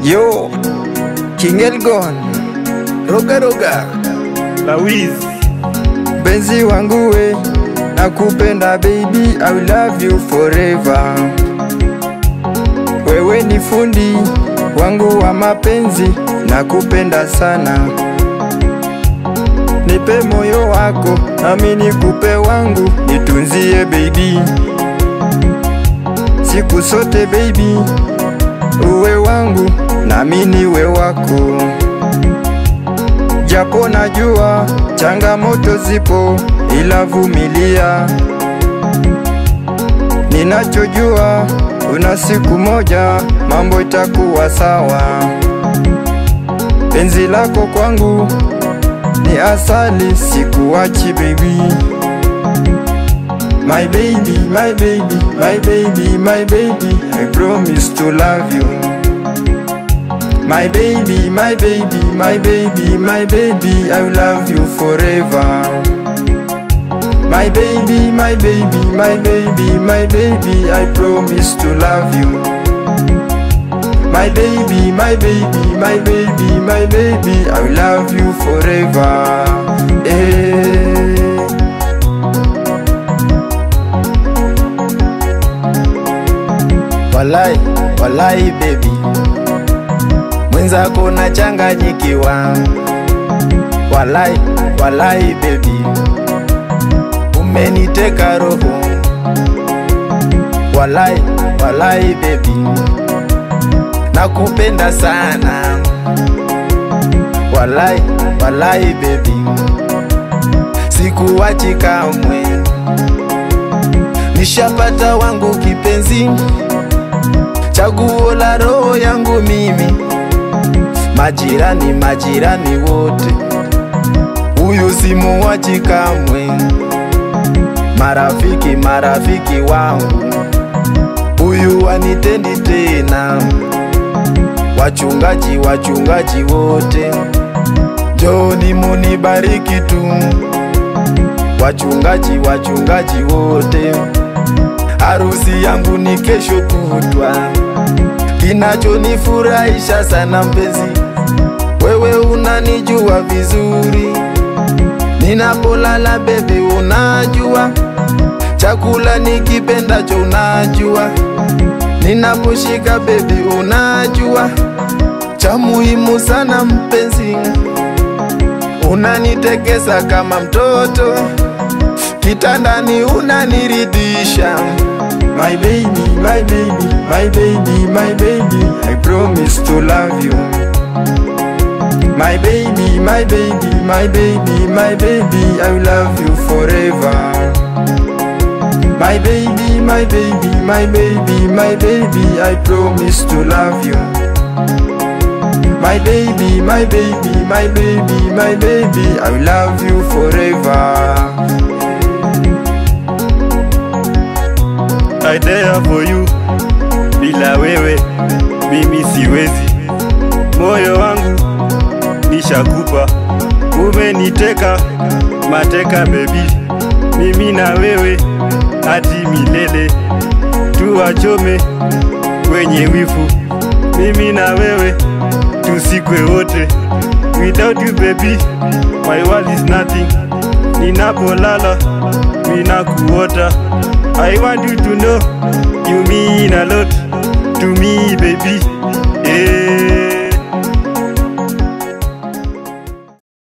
Yo, King Elgon, Roga Roga, Lawiz, benzi wangu we, nakupenda baby, I will love you forever. Wewe ni fundi wangu wa mapenzi, nakupenda sana. Nipe moyo wako, nami nikupe wangu, nitunzie baby. Siku sote baby, uwe wangu, nami niwe wako. Japo najua changamoto zipo, ila vumilia. Ninachojua una siku moja mambo itakuwa sawa. Penzi lako kwangu ni asali, sikuachi baby. My baby, my baby, my baby, my baby, I promise to love you. My baby, my baby, my baby, my baby, I will love you forever. My baby, my baby, my baby, my baby, I promise to love you. My baby, my baby, my baby, my baby, I will love you forever. Walai, walai baby, mwenzako nachanganyikiwa. Walai, walai baby, umeniteka roho. Walai, walai baby, nakupenda sana. Walai, walai baby, sikuachi kamwe. Nishapata wangu kipenzi, chaguo la roho yangu mimi. Majirani, majirani wote, huyu simuachi kamwe. Marafiki, marafiki wangu, huyu wanitendi tena. Wachungaji, wachungaji wote, njoni munibariki tu. Wachungaji, wachungaji wote, harusi yangu ni kesho kutwa. Kinachonifurahisha sana mpenzi, wewe unanijua vizuri. Ninapolala baby unajua, chakula nikipendacho unajua. Ninaposhika baby unajua, cha muhimu sana mpenzi, unanitekesa kama mtoto, kitandani unaniridhisha. My baby, my baby, my baby, my baby, I promise to love you. My baby, my baby, my baby, my baby, I will love you forever. My baby, my baby, my baby, my baby, I promise to love you. My baby, my baby, my baby, my baby, I will love you forever. I dare for you, bila wewe mimi siwezi. Moyo wangu nishakupa, umeniteka mateka baby. Mimi na wewe hadi milele, tuwachome kwenye wifu. Mimi na wewe tusikwe wote. Without you baby, my world is nothing. Ninapolala ninakuota. I want you to know you mean a lot to me baby.